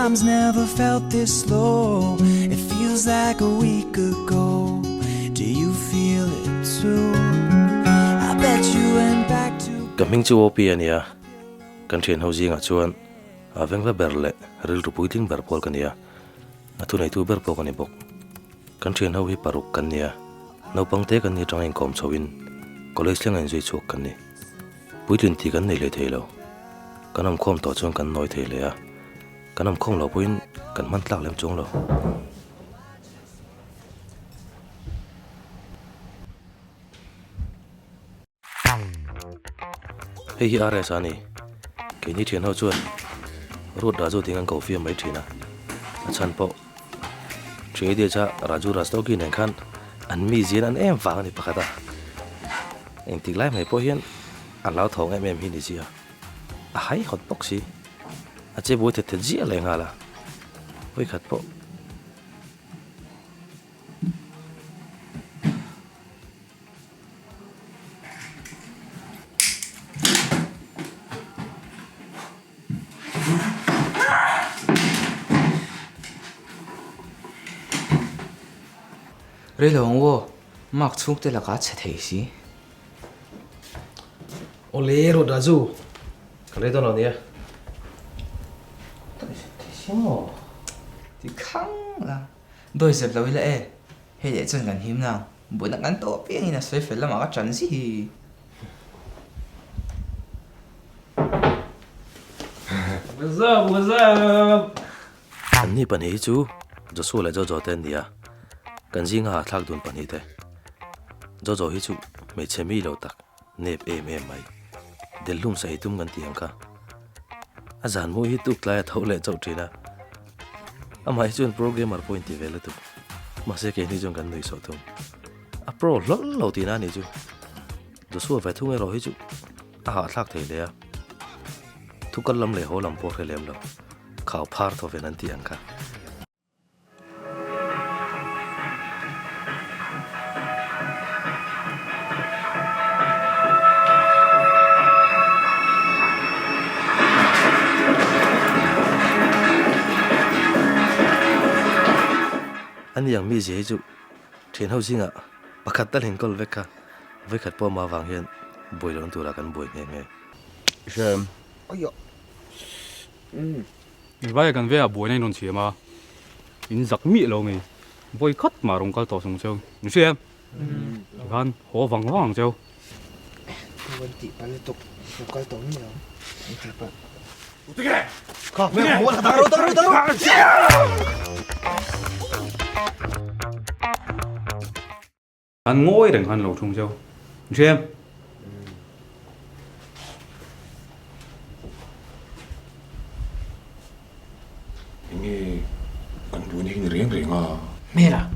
times never felt this slow. It feels like a week ago. Do you feel it too? I bet you went back to. Coming to Opia, Country housing at Chuan, a Venga Berle, real to Putin Berpolcania, a two night Uber Pocanibook. Country how he Parukania, no punk taken the drawing comes so in, Colesling and Zitchokani. Putin Tigan Nile Taylor. Canam com to John can noy Taylor. Canam com lo point can mantla lem jonglo. Hey, Aresani. Can you know John? Road Razo thing and coffee and my Tina. A Chanpo. Tradeja Raju Rastokin and Khan, and Mizian and M. Fangani Pacata. And the lime my poian, allowed Hong M. Hinisia. A high hot boxy. A chip waited to Gia Langala. We cut po. Rồi lòng vô, mặc chung tới là cá chết thấy gì? Ole rồi đã du. Cái này đâu nào nhỉ? Thấy sao? Thì khăng là đôi giờ lâu lẽ, hay để chân gần hiếm nào, buổi nó ngắn tổ biết là xoay phải là mà cái chân gì? What's up? Anh đi bạn ấy chú, cho số lại cho tên đi à? Cần gì ngã thắc đun bạn ấy thế? Cho hết chú, mấy chế mi lâu tắc, nếp em mày, để lung say tum ngăn tiếng cả. À dàn mua hết tục lại thâu lệ châu trên à? À mày chọn programmer point về là tụ, mà sẽ cái này chọn gần nuôi số tum. À pro lâu tiền anh ấy chú, cho số phải thu nghe rồi hết chú, à hạ thắc thế đấy à? Thu cần làm lệ hồ làm bột hay làm đâu, khảo part of an tiếng cả. Anh yang mi dễ chú, thiên hậu sinh ạ, bác khát ta lên câu với khát po mà vàng hiện, bồi lớn tuổi là cần bồi nghe. Xem. Ôi dồi. Vậy cần về buổi này nôn chia mà, in giặc mỹ lâu này, bồi cắt mà rong cao tổ sông châu,你xem. Gan hồ vàng vàng châu. Vấn đề bạn tục một cái tổng nhiều. Không, mẹ muốn tao. Anh ngồi đằng hắn lâu sông châu,你xem. Ini kan bunyi ini ring à. Mera,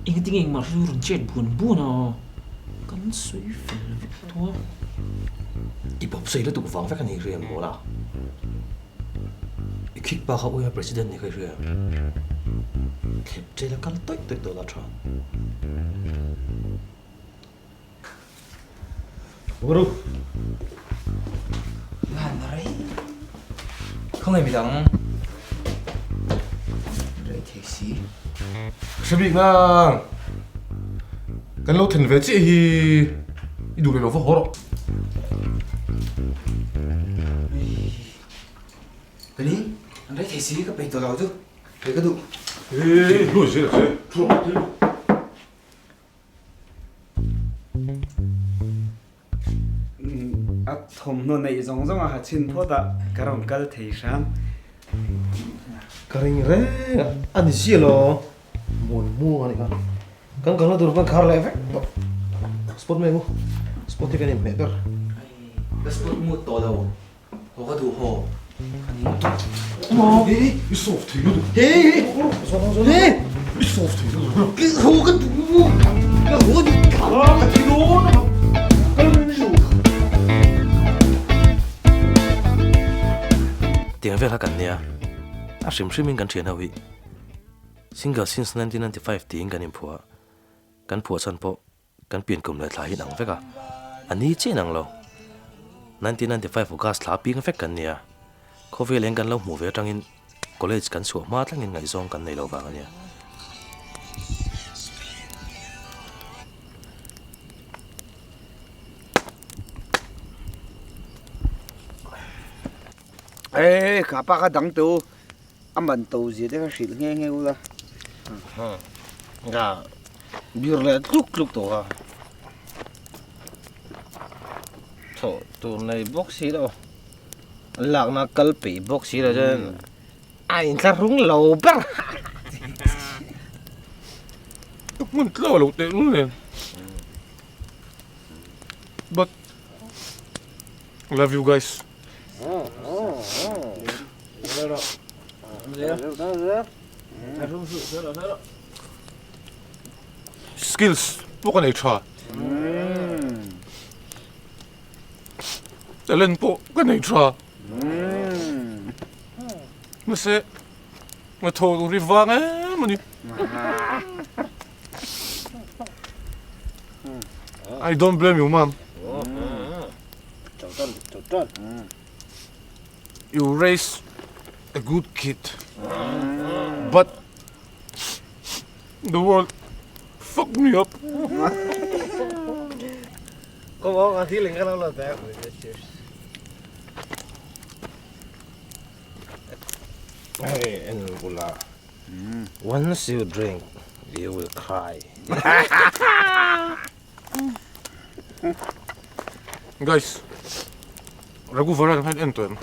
ini tinggal mahu runcet bun à, kan suy phèn thôi. Ibop say là tụ vàng phải cái này riêng bộ nào? Kick ba hậu president này cái riêng. Kẹp chơi là căn tối đồ là tròn. Bro, làm đấy. Không ai bị đắng. Rồi thế gì? Sẽ bị ngang. Cái lâu thần về chị thì đủ để nó vào hốt rồi. Cái đi, anh đấy thế gì cái bể tổ lầu chứ? Cái đủ. Ê, đuổi gì là gì? Chua thế. À thùng nó này giống giống hạt chín thôi đã, cái đó cái thấy sao? Cái này rẻ, anh gì lo? Muốn mua này cả. Kan nó được khá là vậy. Spot mấy mua? Spot thì cái này mẹber. Cái spot mua tổ đầu, hồ cái đủ hồ. Ê, cái soft thế luôn. Hey, Cái soft thế luôn. cái hồ cái đủ. Cái hồ đi cả. Cái đó nó. Cái này đi rồi. Tiếng Việt là cần nha. À sim mình cần chuyện nào vậy? Single since 1995 tiếng cần import. Cần phổ sản po, cần biến cùng lại thay nặng vậy cả. Anh ấy chế nặng lo. 1995 của gas lá biến phép cần nha. coffee leng kan lo mu ve tangin college kan su ma tlangin ngai zong kan nei lo wang ania ê cả ba cái đắng tu anh bạn tu gì đấy cái xịt nghe nghe u la Nga, bir le luk to ha. Tho, tu nei box hi đâu. Lạc na kalpi box hi ra jen. Ai ta rung lâu ber. Mun lâu te luôn nè. But love you guys. Skills, po ka na-try. Talent po ka na-try. Kasi, matulong riva nga mo ni. I don't blame you, ma'am. You raised a good kid. But the world fucked me up. Có bố ăn thiên linh cái đó là tệ. Hey, Angula. Once you drink, you will cry. Guys, ragu varan han entoem.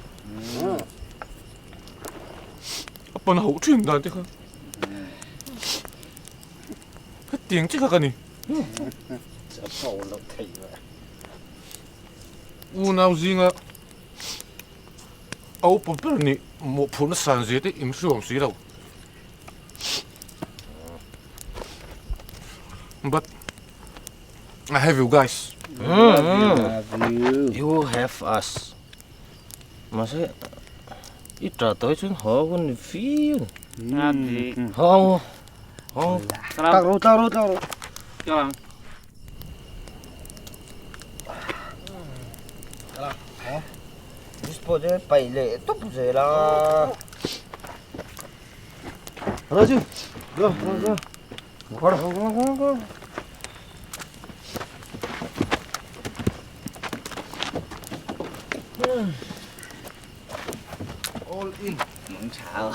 Apa na hậu chuyện đó chứ không? Cái tiếng chứ khác anh u nào gì ngà áo bông bơ ni một phun sản gì đấy im suy gì đâu. But I have you guys. You have us mà sẽ ít trả tới chuyến họ còn phí không không tao Cho Dispo je pai le top je la. Raju, go. Go. All in. Không sao.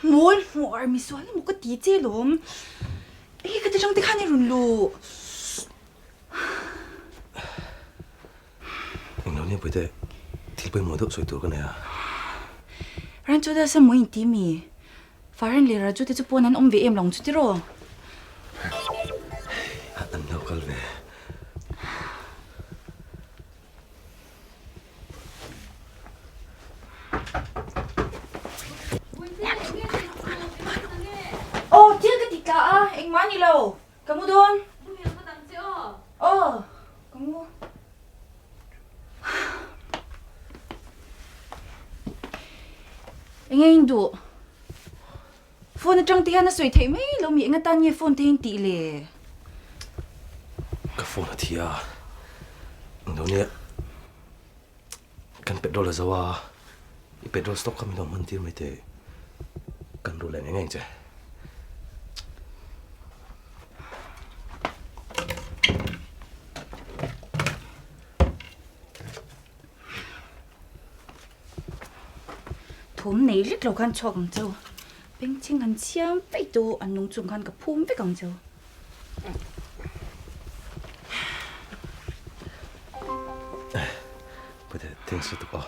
Mol, mo army swal mo ka titi lom. Eh, kata jang tikhan ni runlo. nó như vậy thế thì bây giờ tôi tôi cái này à Ran cho da sa mo intimi. Faran le raju te chu ponan om ve em long chu tiro. anh đâu có về Oh, dia ketika eng mani lo. Kamu don? Oh, kamu. Eng indu. Phone trang ti hana soi thei mai lo mi ngatan ye phone tin ti le. cái phone thì à đâu nhỉ kan petrol zawa I petrol stock kami dong mantir mai te kan ru lên ngay chứ Thum nei lit lo kan chok ang châu. Beng ching an chiam pe tu an nung chung kan ka phum ve kang châu. ไปแต่เที่ยงสุดก็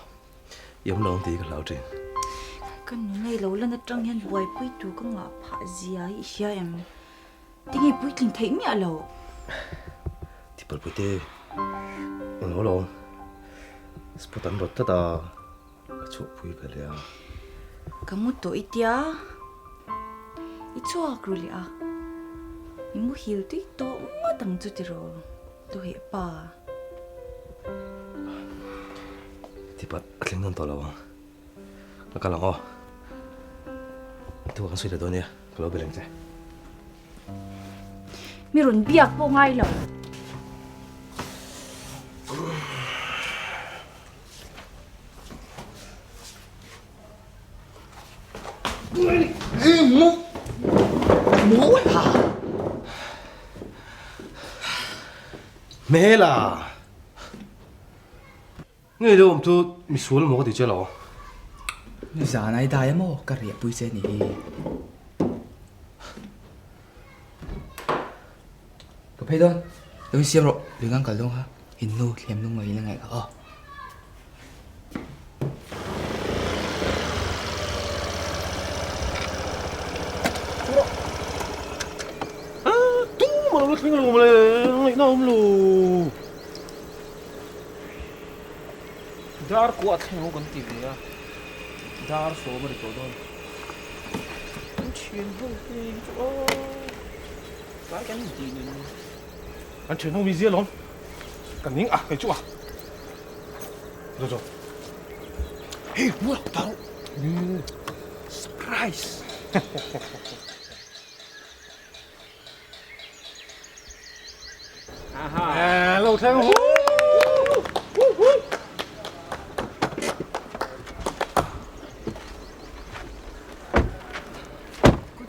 ยมลองตีกันแล้วจริง กันนู่นไงเราเล่นจังยันบวยปุ้ยตัวก็งาผาเสียอีเสียที่ไงปุ้ยถึงทิ้งเนี่ยเรา ที่เปิดไปเต้เราลองสปอตันรถตาชุบปุยกันแล้ว ก็มุดตัวอีเดียอีชัวกรู้เลยอีมุหิวตัวโตมาตั้งจุดเดียวตัวเหป่า ที่ปัดเลี้ยงนนตัวเราแล้วก็ลองอ๋อตัวกันสุดตัวเนี้ยก็เราไปเลี้ยงใจ มีรุ่นเบียกพวกไงเหรอเมล่าไงเดี๋ยวผมทุมีส่วนหมดที่เจ้าหรอ นี่จานายได้ยังมั้งก็เรียบปุ้ยเจนี่ก็ไปโดนเดี๋ยวเสียบรถหรืองั้นก็ลงฮะเห็นนู่นเลี้ยมลงมาอีกยังไงก็ตู้มันรถทิ้งลงมาเลยน้องลูดาร์กว่าแทงกันตีเลยดาร์โซ่มาดิตัวโดนเชียนห้องตีโอ้ร้ายกันตีนึงอันเชียนห้องมีเสียล้มกันนิ่งอ่ะไปจู่อ่ะโจเฮ้ยวัวดาวเซอร์ไพรส์เราแทงหู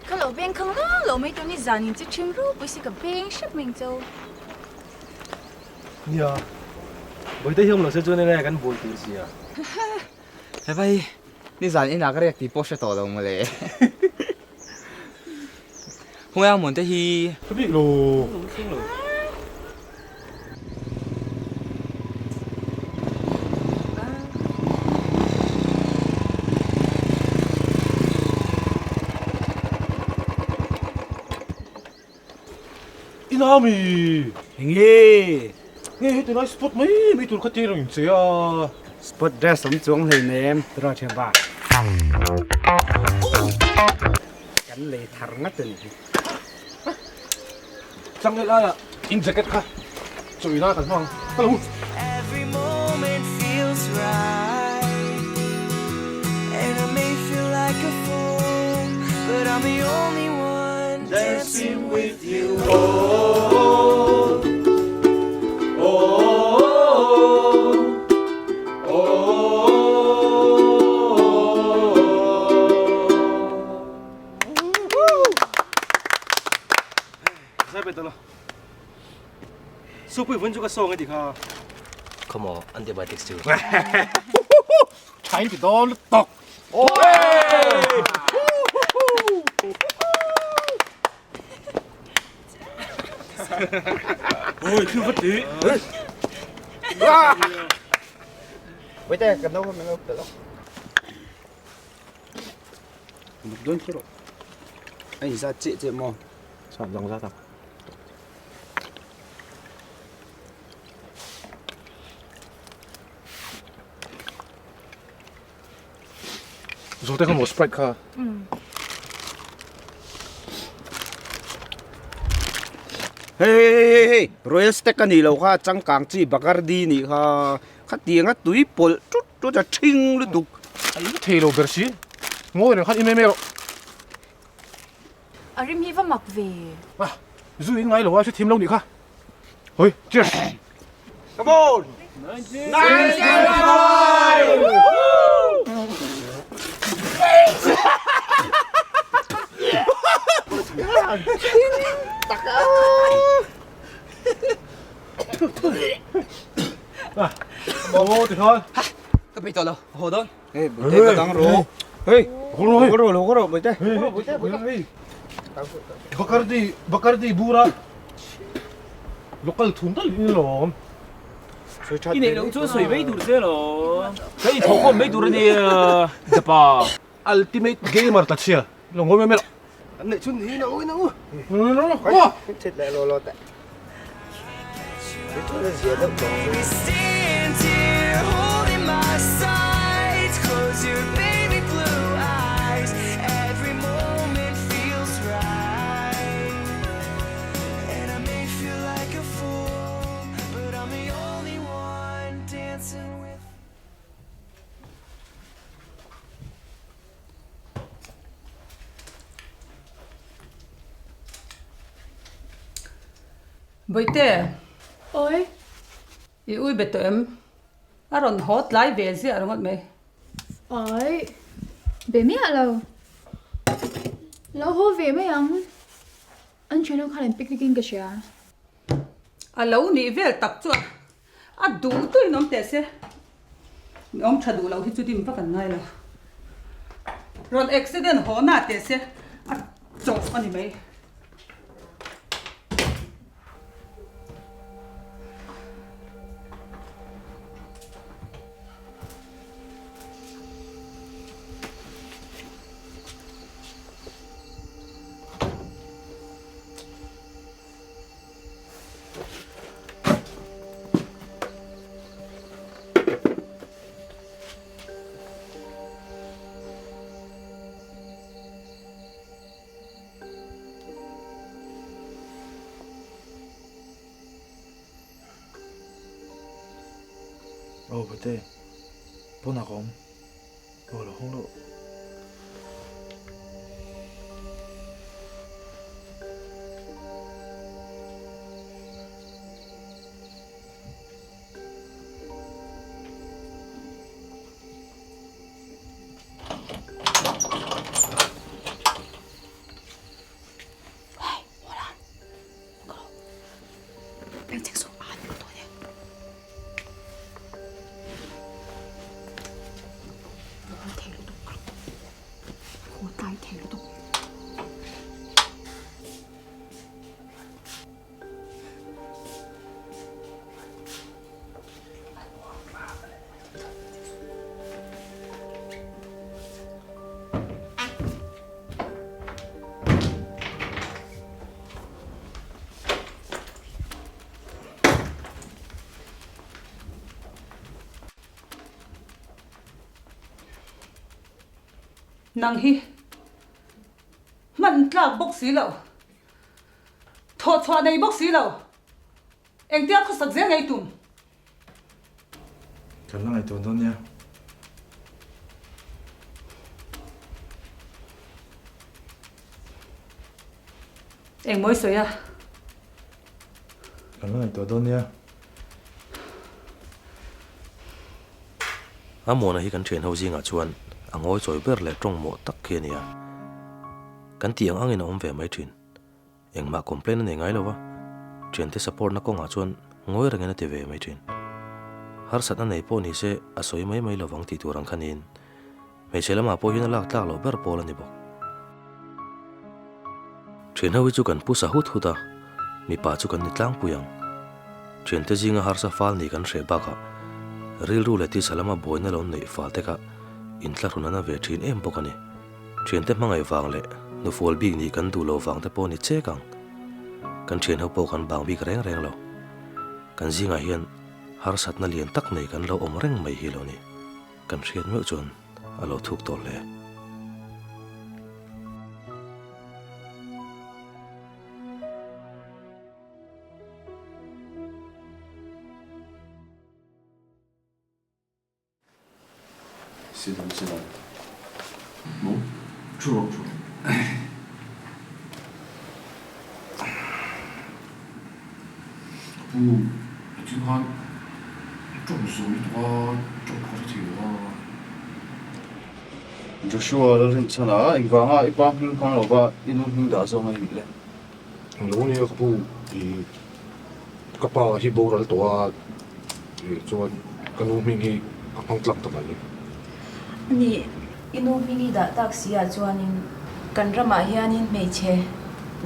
ก็เราเบ่งข้างล่างเราไม่ตัวนี้จานินจะชิมรูปไปสิกับเบ่งชิบมิงเจ้า เนี่ยบอยได้ยังเราจะจวนอะไรกันบอยตีเสีย เฮ้ยไปนี่จานนี้นักเรียกตีโป๊ะตัวลงมาเลยหัวเหมือนที่ พี่โลอีน้ามีงี้ตัวน้อยสปอตไม่ตัวขัดเจริญเสีย สปอตเดรสสมจงเลยเนมรอเชียบ้ากันเลยทาร์งัดเลย จังเลยล่ะอินแจ็คเก็ตค่ะสวยน่ากันมากฮัลโหล Every moment feels right, and I may feel like a fool, but I'm the only one dancing with you. Oh, oh, oh, oh. ใช่เป็นตัวละสู้ไปวันจุกส่งไงดิค่ะ Come on antibiotics too ใช้ติดโดนตกโอ้ยคือฟัดดีไว้แต่กันน้องมันเอาแต่ละมันโดนที่รถไอ้ซาเจ๊มองสามลองซาตับ做得好冇 Sprite 卡。เฮ้ยรอยัลสเต็กกันนี่เราค่ะจังกางจีบักการดีนี่ค่ะขัดเตียงอ่ะตุยปอลจุดจะชิงเลยตุก 哎，เทโลเบอร์ซีงอเนี่ยขัดอีเมล อาริมฮีว่ามักเว อ่ะจู่ยังไงเหรอว่าช่วยทีมเราหนิค่ะเฮ้ย cheers Come on โอ้ติดทอน ก็ไปตัวเราโหดน เฮ้ยบุตรก็ตั้งโรเฮ้ย โอ้ย โรบุตร เฮ้ยบักการ์ดีบูระ local ทุนตั้งนี่หรอ cái này nó cho sưởi mấy đủ thế rồi cái thầu có mấy đủ này tập à ultimate gamer ta chia lo ngồi mẹ anh này chun hi nó nó chết lại lo tại We stand here holding my sides. Close your baby blue eyes. Every moment feels right. And I may feel like a fool, but I'm the only one dancing with. Boite, Oi, I ui beto em. Aron hot lai vezi aron at me. oi. Về mi à lâu. Lâu hô về mấy ông. Anh chuyên ông khai lên picnicking cái gì à? Alo ni vel tak chu. A du tu nom te se. Nom thadu lo hi chu dim fa kan ngai lo. Ron accident ho na te se. A chok ani mai. Bete, pun aku, lo không lo. Nang hi. Man tlak bok si lo. Tho chwa nei bok si lo. Eng tia khu sak zeng ai tum. Kan lang ito doon niya. Eng moi soya. Kan lang ito doon niya. Amona hi kan train ho zinga chuan angoi choi ber le tong mo tak khe nia kan tiang angin om ve mai thin engma complain ne ngai lowa train te support na ko nga chuan ngoi rangena te ve mai thin har sat na nei po ni se asoi mai mai lowang ti turang khanin me chelama po hin lak tlak lo ber pol ani bo train ho chu kan pusa hut huta mi pa chu kan ni tlang puyang train te zinga har sa fal ni kan hre ba ka ril ru le ti salama boina lo nei fal te ka in tla runana ve thin em bokani train te mangai wang le nu fol big ni kan du lo wang te po ni che kang kan train ho po kan bang big reng reng lo kan zinga hian har sat na lian tak nei kan lo om reng mai hi lo ni kan hriat meu chon alo thuk tol le Sit down. Bố, chuộc. Chứ con trộm xuống qua trộm khó chịu Joshua lo rin sana anh vang ha ipa hin khang lo ba inu hin da zo mai le lo ni ka pu I ka pa hi bo ral to a chuan kanu mi hi ang tlak ta ni Ni inu mingi da taxi a chuanin kan rama hianin meiche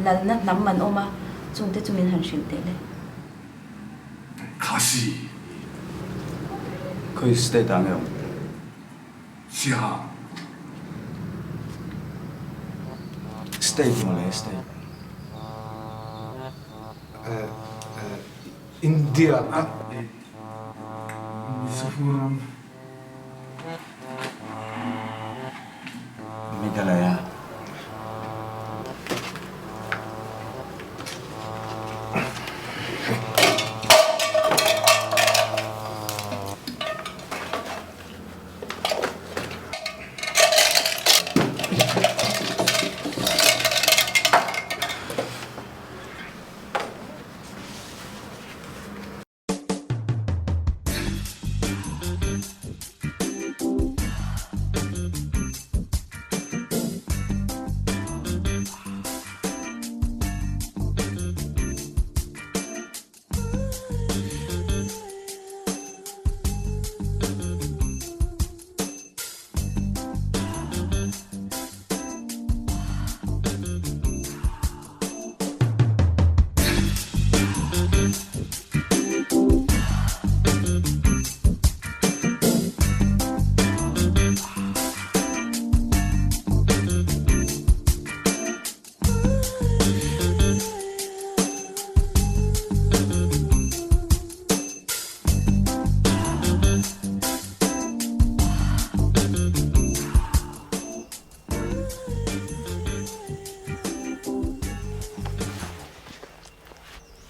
lalna namman oma chungte chumin han hrin te le kasi Khơi stay tang em. Xia. Stay di malay stay. India. Mizoram. Meghalaya.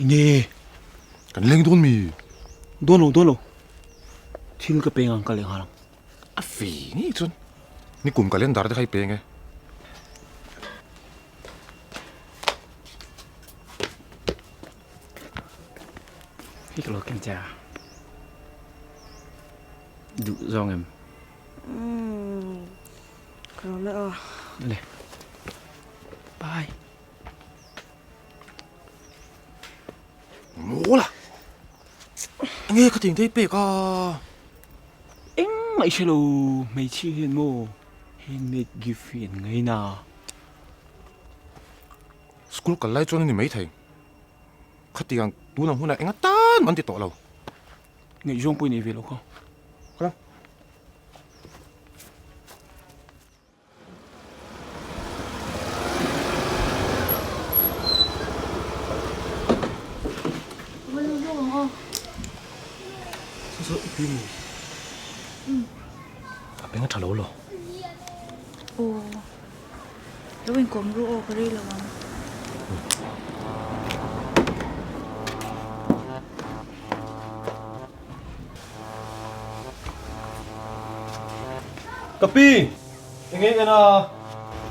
Ini Kan leng don mi. dono thil ka pengang ka leng halang A fi ni chun. Ni kum kalendar de khai pe nge. hi ka lo ken cha du zong em Rồi le bye Mola. Nghe cái tiếng thấy pe ka. em mai shelo mai chi hiền mo handmade gift hiền ngay na School ka lai chon ni mai thai. Khatiang tu nang huna enga tan man ti to lo. ngay zong pui ni ve lo ko So pin. Apa yang thalo lo? Ồ, đâu mình cũng rượu cái đi là mà. Kapi, nghe cái nào?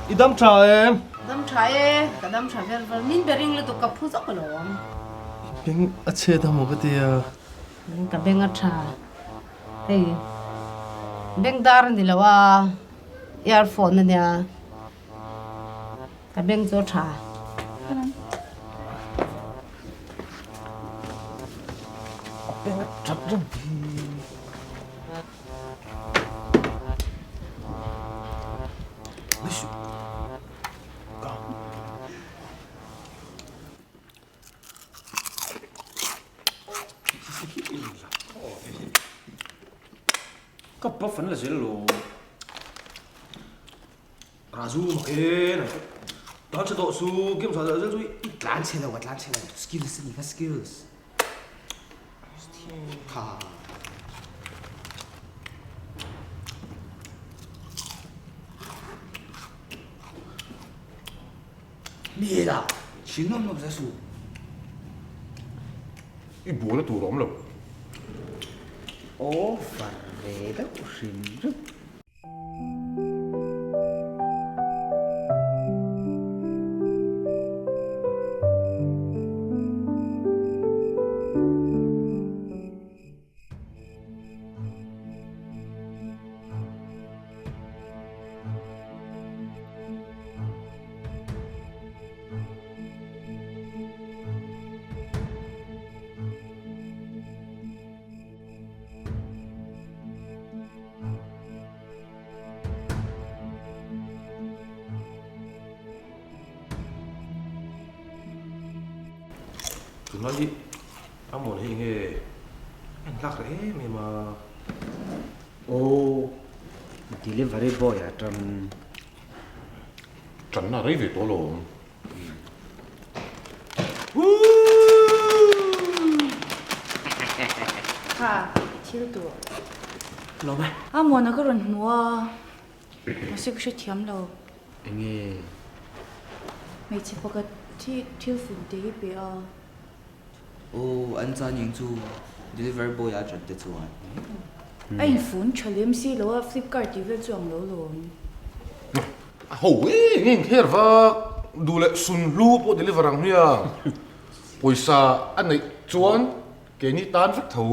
Idam trà em. Dam chae, kadam cha ver min bering le to kapu zo ko lo. Ping ache da mo cái tia. Ka benga cha. Hey. Beng dar ni lawa. Earphone ne ya. Ka beng zo cha. Ping chặt răng. Cấp bắp phấn là dễ lộ Razu makin. Đó cho độ su kiếm sao dễ rồi. Lan chela wat lan chela. Skills ni ka skills. Ha. Mira. Shinnom no zasu. I bố là tù rõm lo. Oh, farreda ushin. Tụi nó đi. Ông muốn hình nghề. Anh lắc đấy mày mà. ô delivery boy à trong Chẳng là đấy về tổ lộ. ค่ะที่ตัว เราไหม มัวนักรนหัวมาสิก็ช่วยเทียมเรา anh nghe ไม่ใช่ปกติที่ฝุ่นตีไปอ่ะ โอ้อันจานยังจู delivery boy อาจจะเด็ดส่วน ไอ้ฝุ่นเฉลี่ยมสิแล้วว่าฟลิปการ์ดที่เวลจ่องเราลง Hoi, ngin her va dule sun lu po deliverang nia. Poisa an nei chuan ke ni tan vek tho.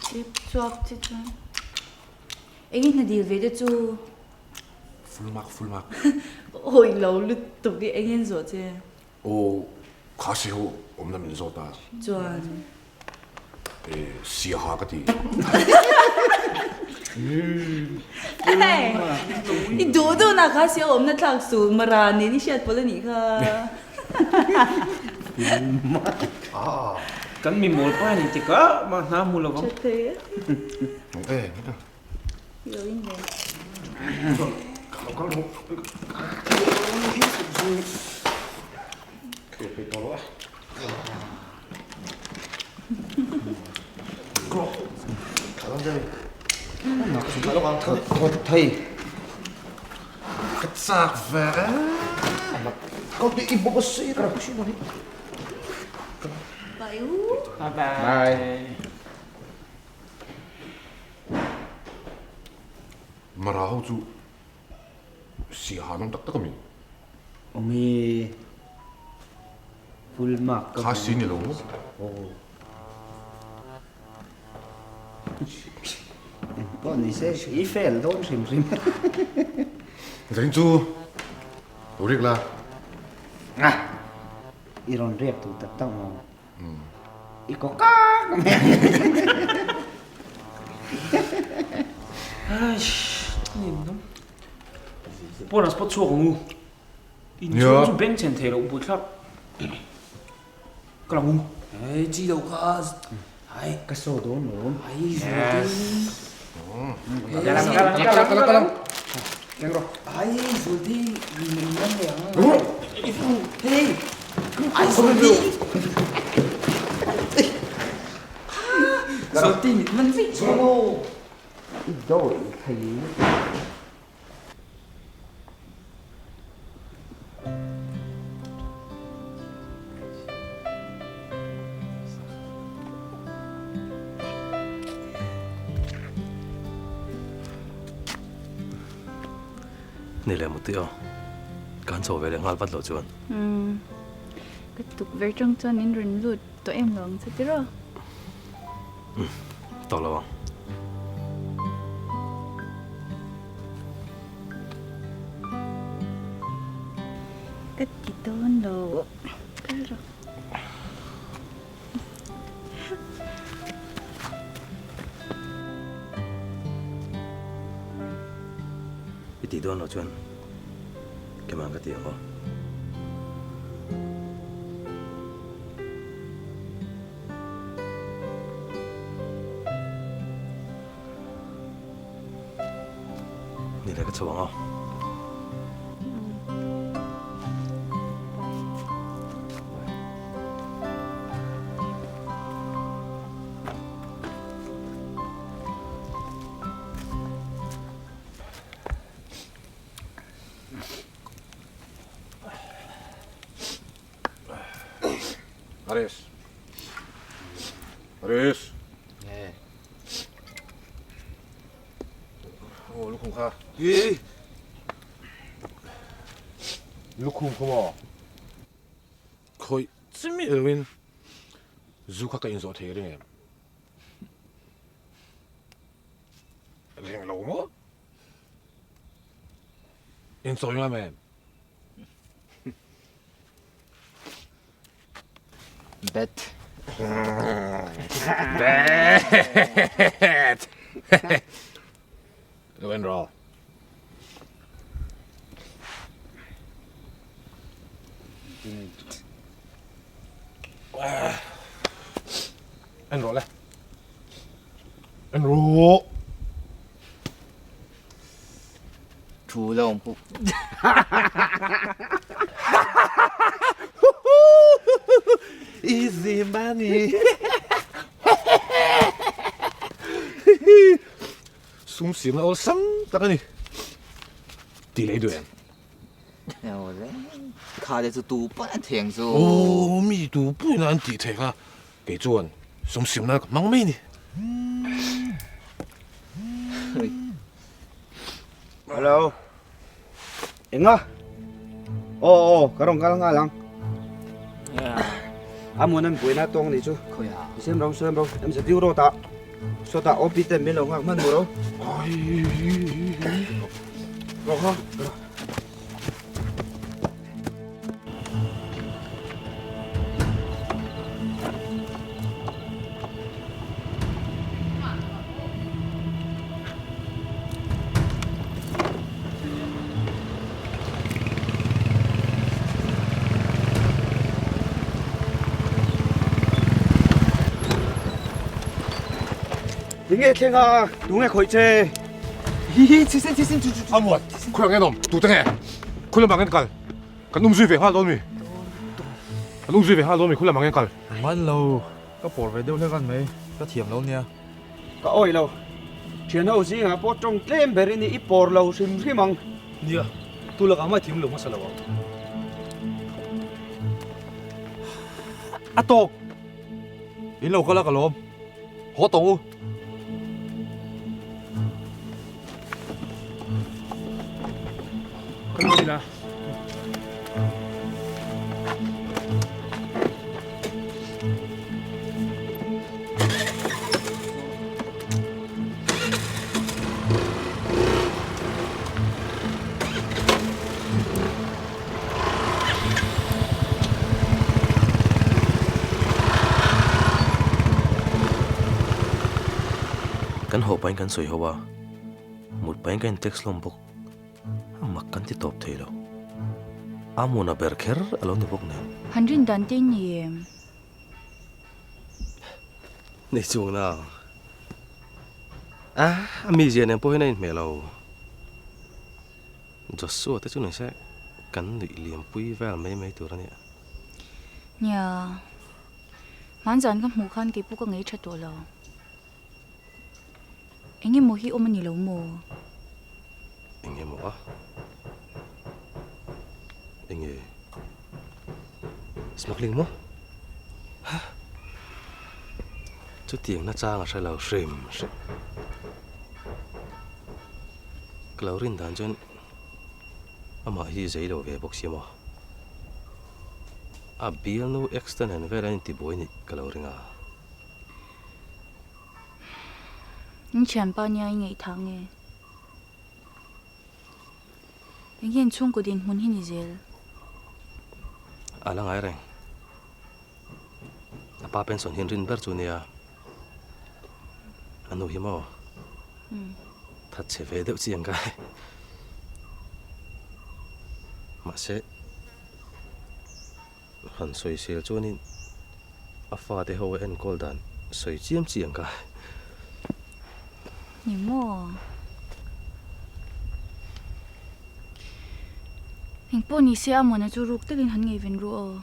ที่จวบที่จวบไอ้นี่น่ะดีลเวดจู Full mark. โอ้ยเราลุดตัวที่ไอ้นี่สวดเจ้ O khasiho omna min zota. จวน Sia ha ka ti. เฮ้ยอีดูนะคะเสียอมนัดหลักสูงมารานี่นี่เชียดปลนี่ค่ะ Kan mi mol pa ni tika ma na mula ko. เชิดเตะ Eh, เดี๋ยวอินเดีย ke pe to lo. Kalam jai. thôi thầy Ka sak ve. Kau ti ibu ko si ka ko si mo ni. ไปอู้ Bye bye. Marao chu sia ha nom tak tak mi. ông ấy full mark Khasi ni lo. con gì sẽ ý phèn thôi rim rim Zain chu. Urik la. à iron rep tụ tập tao mà ý có cá mẹ Ai, nhìn lắm. Bố là spot chuột ngu. In Nhớ. chuột bên trên thể lộ bụi khắp. Cái là ngu. Ê, chi đâu cả. Ai, cái số đó nữa ai rồi đi. Kalam. Yang roh. Ai rồi đi. Mình đang nè. Hey, ai rồi đi. Rồi đi, mình phải solo. Rồi thầy Nè là một tiêu. Can cho về để ngal bắt lộ chuan. cái tục về trong cho nên rừng lụt tụi em lòng sẽ tiếc rồi Tao lo. cái gì tôn đồ cái rồi Iti don lo chuan. Ke mang ka ti ko. Ni la ka chawang a. Ares. Oh, lu khung kha. Ê Lu khung ko. Khoi chimi elwin. Zu kha ka in zo the ring em. Ring lo mo. In zo yung em. bet Bet. Lu en raw. En raw le. anh rô Chú lòng phụ. Easy money. Sung sim là sam ta cái này. Tỷ lệ đuổi. Nào đấy. Khá để tụ bắt thieng rồi. Ô, mi tụ bùi nan tỷ thieng à. Cái chuyện sung sim là mang mấy nè. Hello. Inga. Oh, karong kalang lang. Amo nan buena tong ni chu. Khoya. Xem rong, em sẽ tiêu rồi ta. So ta opi tem bên lòng man bro. Rồi ha. Nghe khen à, đúng là khỏi chơi. Hi, xin. À muộn, khuyên nghe nôm, tụ tiếng nghe. Khuyên là bằng cái cල්, cái nung duy về hoa luôn mi. Cái nung duy về hoa luôn mi, khuyên là bằng cái cl. Man lâu, có bỏ về đâu lên gan mấy, có thiểm lâu nha. Có oi lâu. Chuyện hậu gì hả, bỏ trong kem beri ni ít bỏ lâu sim cái măng. Nia, tu là cái mai thiểm lâu mà sao lâu? À tổ, in lâu có là cái lốm, họ tổ. Cái gì là? Kan ho pain kan soi hoa. Một pain kan text lom bok. Mak kan ti top thelo. Amuna berker along the book ne. Handrin dan tin yem. Nei chung na. Mi je ne po hin me lo. Joshua te chu ne se kan ni liam pui vel mai tu ra ne. Nya. Man zan kan mu khan ke pu ka ngei tha to lo. Enge mo hi omani lo mo. Enge mo a. Enge. Smuggling mo? Chú tiếng nó cha ngà sai lâu srim. Cái lâu rin đàn chân. Ama hi giấy đầu về bốc xí mà. Bill no extend về anh ti boy ni cái lâu rin à. Những chuyện bao nhiêu ngày tháng nghe. Những hiện chung của điện muốn hình gì? Alang ai reng. Apa pension hin rin ber chu nia. Anu hi mo. Thật sẽ về đeo chiang cái. Mà sẽ hẳn soi sel cho nên afa te ho en call dan soi chiam chiang cái. Nhưng mà hình po ni se amo na chu ruk te lin han ngei ven ru.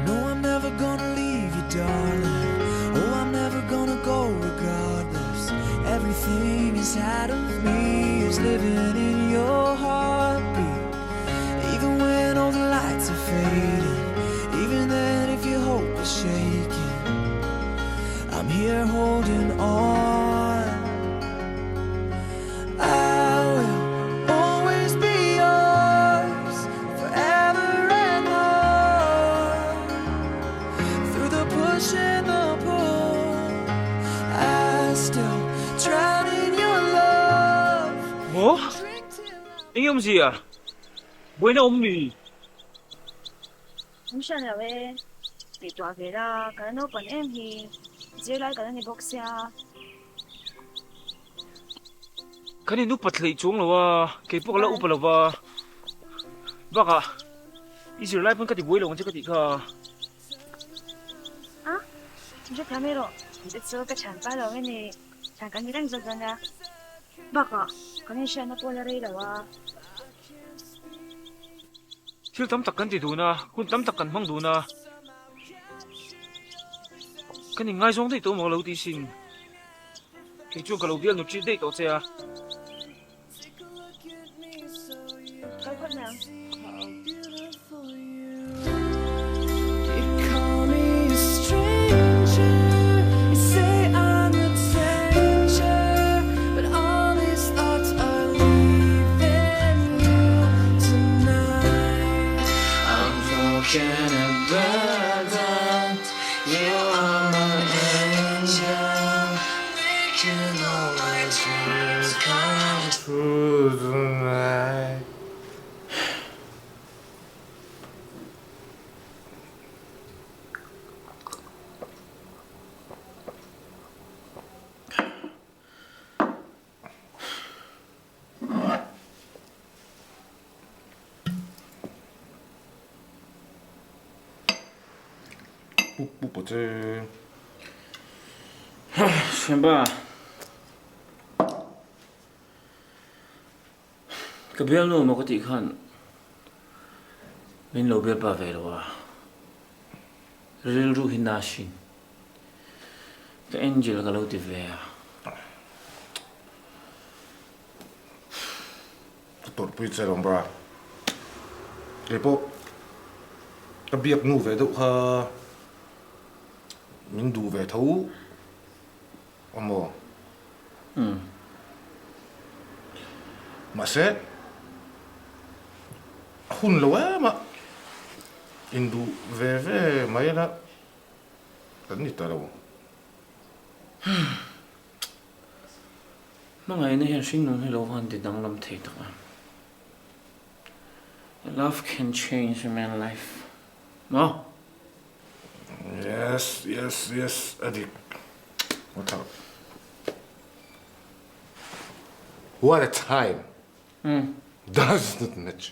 No, I'm never gonna leave you, darling. Oh, I'm never gonna go regardless. Everything inside of me is living in your heartbeat. Even when all the lights are fading, even then if your hope is shaking, I'm here holding on. share the pool. I still drown in your love. Ủa? Anh ông gì à? Bữa nào ông đi? Không sao đâu em. Bị tỏa về ra, cái nó còn em thì dễ lại cái này bốc xa. Cái này núp bật lấy chuông rồi à? Cái bốc là úp rồi à? Bác à? Israel pun kati buổi lòng chứ kati ka. À? Chúng ta mới rồi. Để cho cái chán ba rồi này, chán cái gì đang giật giật nè. Bác à? Cái này xem nó qua lại rồi à? Thiếu tắm tắc thì đủ na, hun tắm tắc mong đủ na. Cái này ngay giống thế tôi mà lâu đi xin. Cái chuông cái lâu biếng nó chỉ để tôi chơi à? Cái con nào? Call me a stranger. You say I'm a danger, but all these thoughts are leaving you tonight. I'm forgetting that you are my angel, making all my dreams come true tonight. 뭐지? Xem ba. Cái béo luôn mà có tí khăn. Mình lâu béo ba về rồi à. Real ru hin nashin. Cái angel cái lâu tí về à. Tôi bụi chơi lòng bra. Cái bộ cái việc nu về đâu ha. Mình đủ về thấu. Amo. Mà sẽ hun lâu á mà in đủ về mấy đó tấn đi tới đâu. Mà ngày nay hiện sinh nông hay lâu hơn thì đang làm thế thôi. Love can change a man's life. No? Yes, Adik. What up? What a time. Does not match.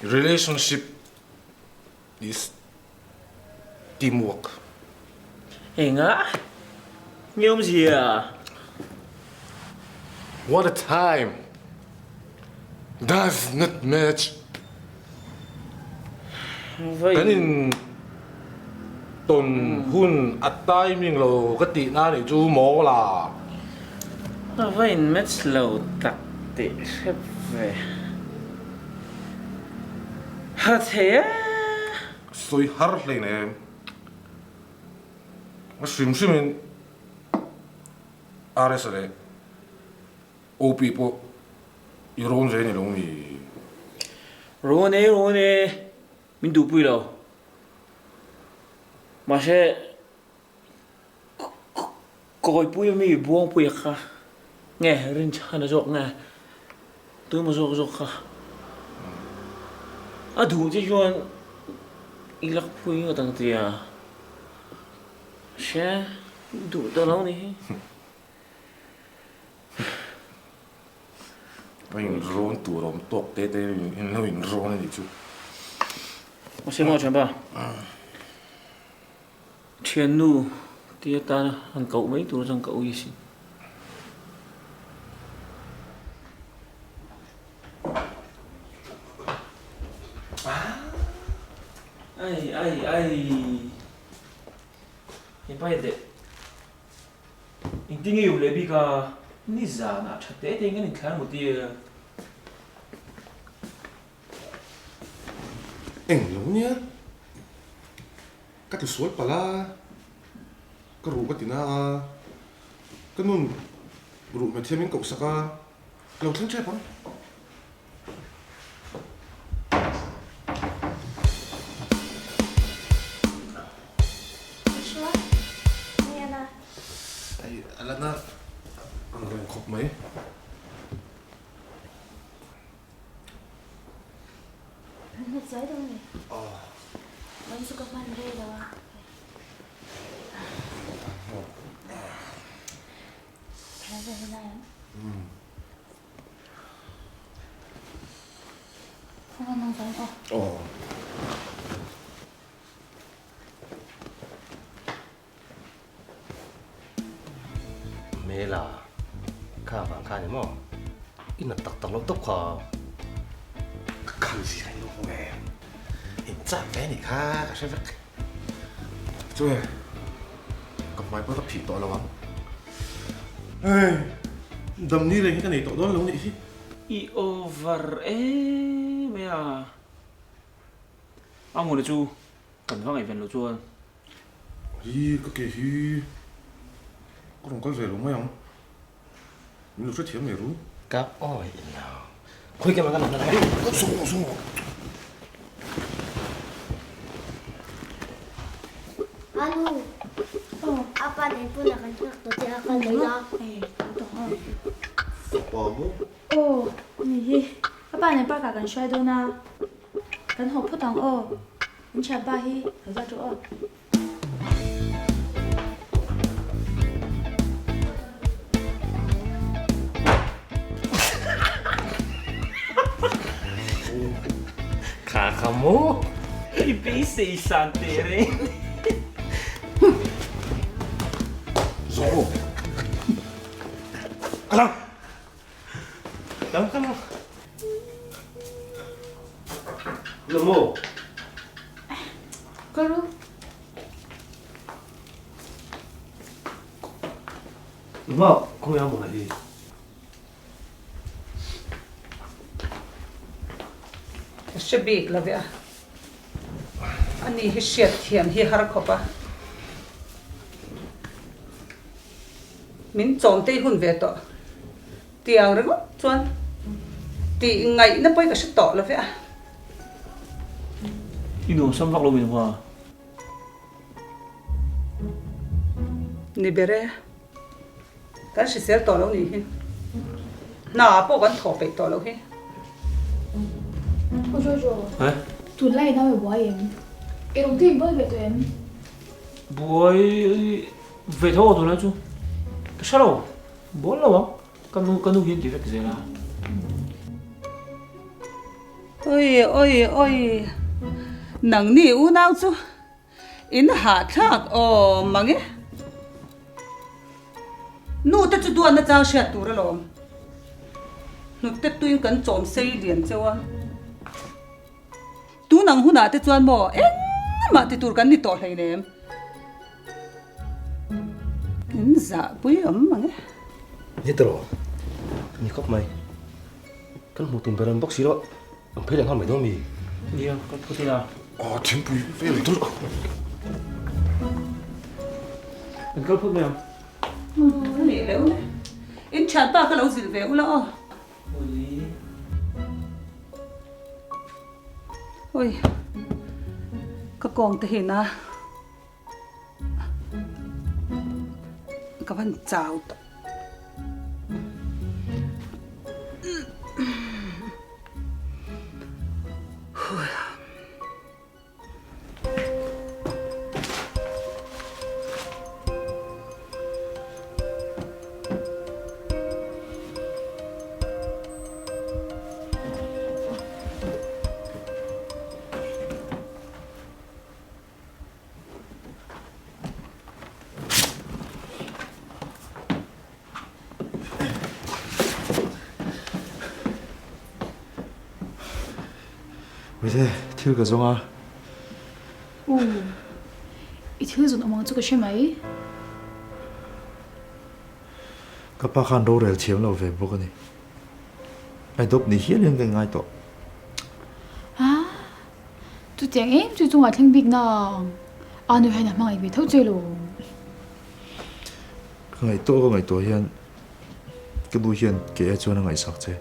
Relationship is teamwork. Ê ngã. Như ông gì à? What a time. Does not match. Vậy Kanin tuần hun at timing lo cái tị na này chú mỏ là. vậy match lâu tắc tệ xếp về. Hả thế á? Soi hard lên em. Mà sim in RS đấy. OP po iron dễ này luôn nhỉ. Rồi nè. Mình đủ bụi đâu. Mà sẽ coi bụi mình buông bụi khá. Nghe rin chả nó dọc nghe. Tôi mà dọc khá. À đủ chứ chuan. Ý lắc bụi ở tầng tìa. Sẽ đủ tao lâu nè. Mình rôn tủ rộm tộc tê mình rôn này chú. Mà xem ngồi xem ba. Chuyện nu thì ta hàng cậu mấy tuổi rằng cậu gì xin. Ai Hiện bây giờ tình yêu lấy bị cả ní già na chắc thế thì cái khá một tí Anh luôn nhá. Các cái suốt bà la. Cái rủ cái tí na. Cái nun rủ mà thêm mình cậu sạc à. Lâu thân chết không? su ka man re lo Khá là thế này Không ăn nông giống Ồ. Mẹ là khá vàng khá nhỉ mò ít là tắc tắc lốc tốc khờ Khăn gì này lúc nghe Hình chắc bé này khá sẽ vất Chú ơi Cầm máy bắt tập phỉ tội là lắm Ê Dầm đi lên cái này tội đó là không nhỉ I over mẹ à ông ngồi đây chú cần phải ngày về lo chú Ý cái kì hi Có đồng có về đúng không Mình lúc xuất thiếm này đúng Các ôi nào Khuy cái mà cái này Xuống Anu, apa nih pun akan terjadi akan lelah. Bỏ bố Nhi, các bạn này ba cả cần xoay đâu na, cần hộp phút thằng mình chả ba hi, ở ra chỗ Khá khá mô Ibi si santere Rồi Đóng cái mô Lô mô Có lúc Đúng không? Không em một lại đi sẽ bị là vậy anh ấy hết thiền hi har khopa mình chọn tây hun về to tiang rồi chuan ti ngày nó bây cái sẽ to là vậy Ino sam vak lo min hoa ni bere cái sẽ sel to lo ni hin na po kan thọ pe to lo hi Ôi trời trời Hả? Tụi này nào phải bỏ em Em đồng tìm với về tụi em Boy về thôi rồi chú cái sao đâu bố lâu không cần hiện thì phải gì là ôi nang ni u nang chu in ha thak mang e nu te chu duan na chang sha tur lo nu te tuin kan chom sei lian chawa tu nang huna te chuan mo ma ti tur kan ni to hlei nem in za pui mang e Nhớ tờ Nhớ khóc mày Căn một tuần về lần bóc xí đó Ông thấy là ngon mày đâu mì đi con có thế nào Thiếm bùi về lại tốt mình có phút nào ni leu in chat ba ka lo zil ve u la ôi cái con thế na cái văn chào Vậy thế, thiếu cái giống à Ít thứ dùng ông cho cái xe máy Các bác khăn đâu để chiếm lâu về bố cái này Anh tốt ní hiết lên cái ngay tổ À Tụi tiếng em tụi dùng ở thanh bịch nào À nơi hay là mang về thấu chơi luôn Ngày tổ hiền Cái đôi hiền kể cho nó ngày sạc chế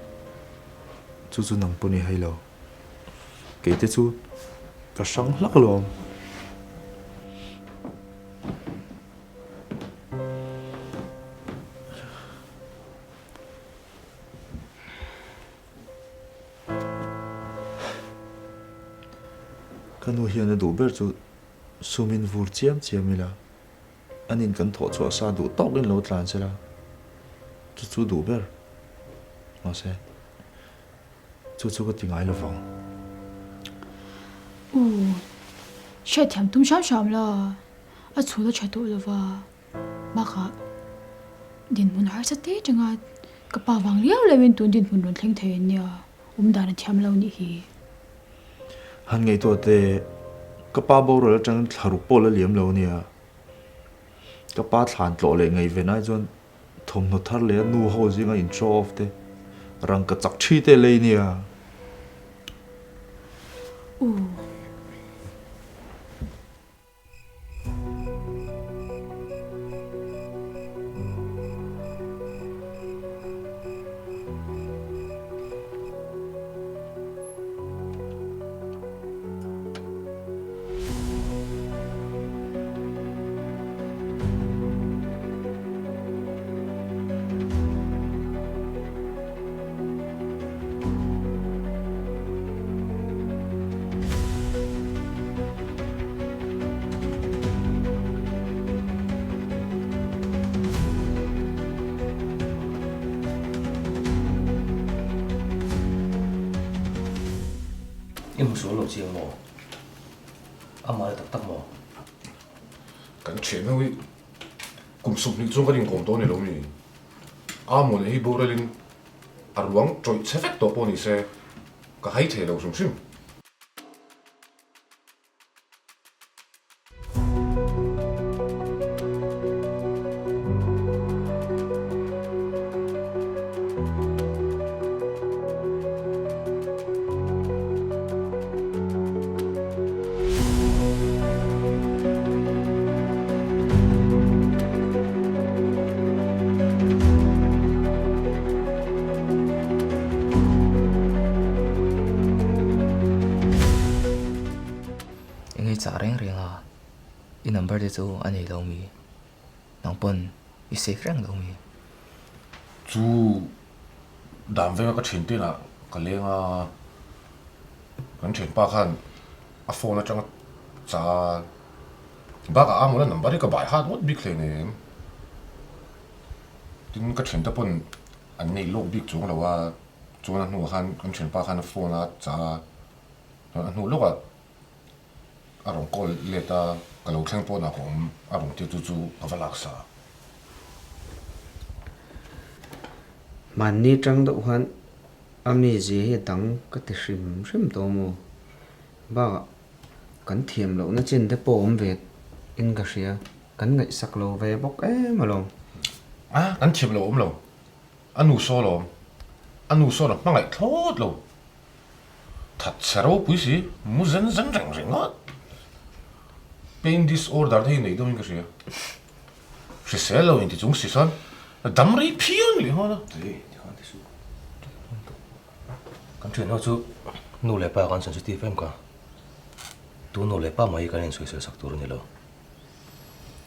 Chú nằm bố này hay lâu Kể tới chú Cả sáng lắc luôn Cái đôi hiền là đủ biết chú sumin vur chiam mila anin kan tho chu sa du tok in lo tlan sela chu du ber ma se chu ka tingai lo vang she thiam tum sham la a chula chato lova ma kha din mun har sa te changa ka pa wang liao lewin tun din mun ron thleng the nia da na thiam lo ni hi han ngei to te ka pa bo ro chang tharu pol liam lo nia ka pa thlan tlo le ngai ve nai jon thom no thar le nu ho zinga in show off te rang ka chak thi te le nia em số lộ chiang mò ama le tak tak mò kan chen hui kum sum ni chung ka ding kom to ni lo mi amo le hi boralin arwang choi chefek to poni se ka hai the lo sum sim cha reng a I number de chu ani lo mi nang pon I safe rang lo mi chu dam ve ka thin tin a ka lenga kan chen pa khan a phone a chang cha ba ka amuna number ka bai hat what big le ne tin ka chen ta pon an nei lok big chung lo wa chu na nu khan kan chen pa khan phone a cha nu lok a arong kol leta kalau thleng pawh na khom arong ti chu avalak sa man ni tang do han ami je he dang ka ti hrim to mo ba kan thiam lo na chin te pom ve in ka ria kan ngai sak lo ve bok ma lo kan thiam lo lo anu so lo mangai thot lo that chero pui si mu zen reng ngot pain disorder thei nei do in ka ria si selo in ti chung si san damri phion li ho na kan chuyện nó chú nô lệ ba con sensitive em cả tu nô lệ ba mấy cái nên suy suy sắc tu rồi nhở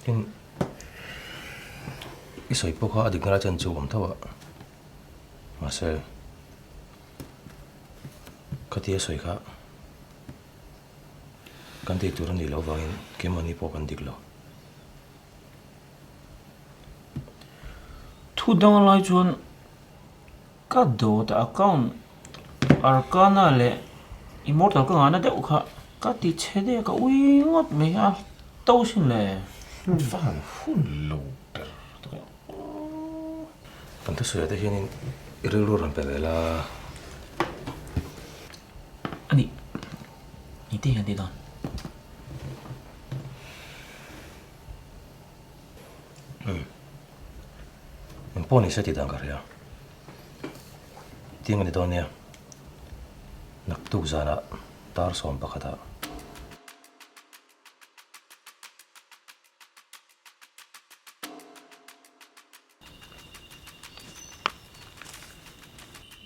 nhưng cái sợi bốc hoa đi ra chân chú không thâu à mà sao cái tia sợi khác kan ti tu rồi nhở vang cái mà ni po kan dik lo thu dang lai chuan ka do ta account Arcana le immortal ka ngana deuh kha ka ti chede ka ui ngot me a to sin le van hun lo per kan ta suya te hian iril ru ram pe la ani ni te han don en poni se ti dang ka ria ting ni don nia nak tu zana tar som pakata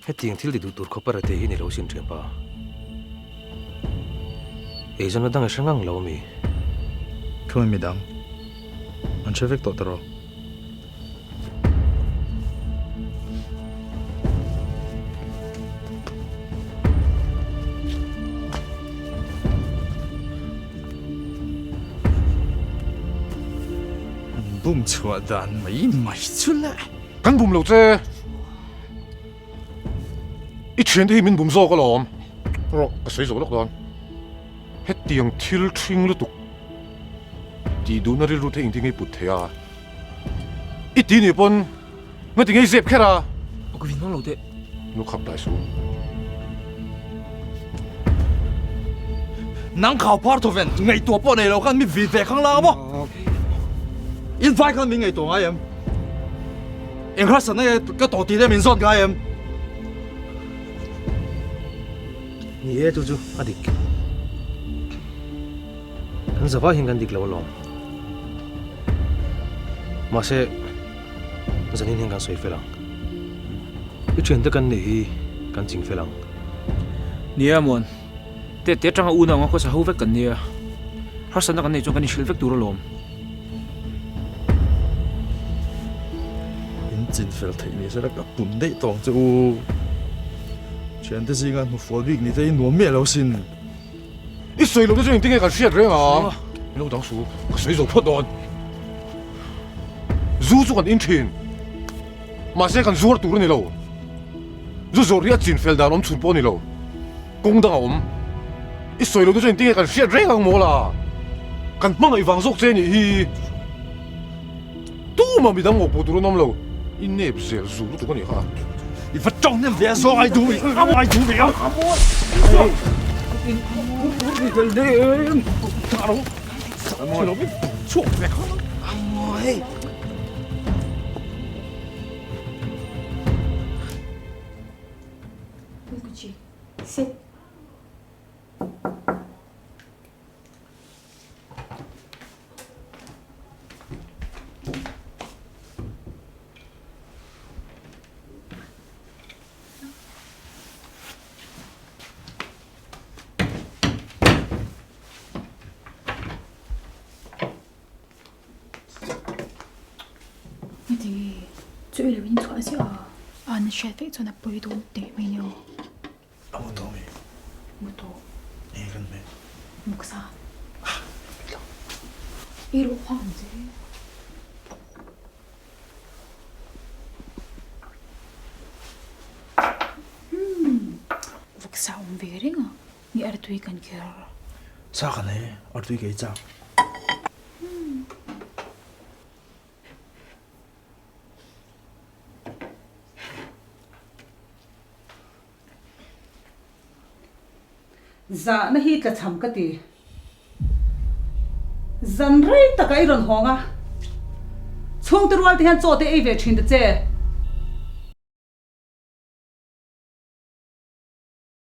he ting thil di du tur khopar te hi ni lo sin thempa e zana dang sangang lo mi thoi mi dang an chevek to taro bum chua dan mai chu le kan bum lo che ít chuyện thì mình bùm zo có lòm rồi cái sấy rồi đó con hết tiếng thiêu thinh lu tục đi đủ nó đi lu thế thì ngay bụt thế à ít tí nữa pon nó thì ngay dẹp hết à cái viên phong lâu thế nó khắp đại số nang khảo part of it ngay tua po này lo kan mi vi ve khang la bo in vai kan mi ngay tua ngay em khá sẵn này cái tổ tí đấy mình dọn cái em Ni tu adik. Kan zawa hingan dik law lom. Ma se zanin hingan soi felang. I chen ta kan ni kan ching felang. nia mon te tang u na nga ko sa ho vek kan nia har san kan nei chong kan shil vek tur lom in chin fel thei ni sa ka pun dei tong chu chen te singa nu fo big ni te in nuam me lo sin ít sấy lo cái chuyện cái shit rồi à lâu đằng số cái sấy rồi phốt đòn dù còn in thiên mà sẽ còn dù tur này lâu dù rồi riết chin fel đàn ông chun po này lâu công đang ổn ít sấy lo cái chuyện cái shit rồi ngang mồ la kan mang ai vang sok chen hi tu mà bị đâm ngọc bộ tur nom lâu in nếp zel dù tu cái này ha i vật trong nem ve zo ai du mi ai du mi a cái đêm thằng nó chỉ nó biết chuột về không Ôi. Sit. Thì chuyện là bên thoại chứ anh sẽ phải cho nó bơi đồ để mấy nhau ông to mi một đồ e kan me một sa 이로 황제 vok sao về đấy ngờ nghĩ ở tụi cần kia sa kan ne ar tu ke cha za na hi tla cham ka ti zan rei ta kai ron honga chung tu wal ti han cho te e ve thin de che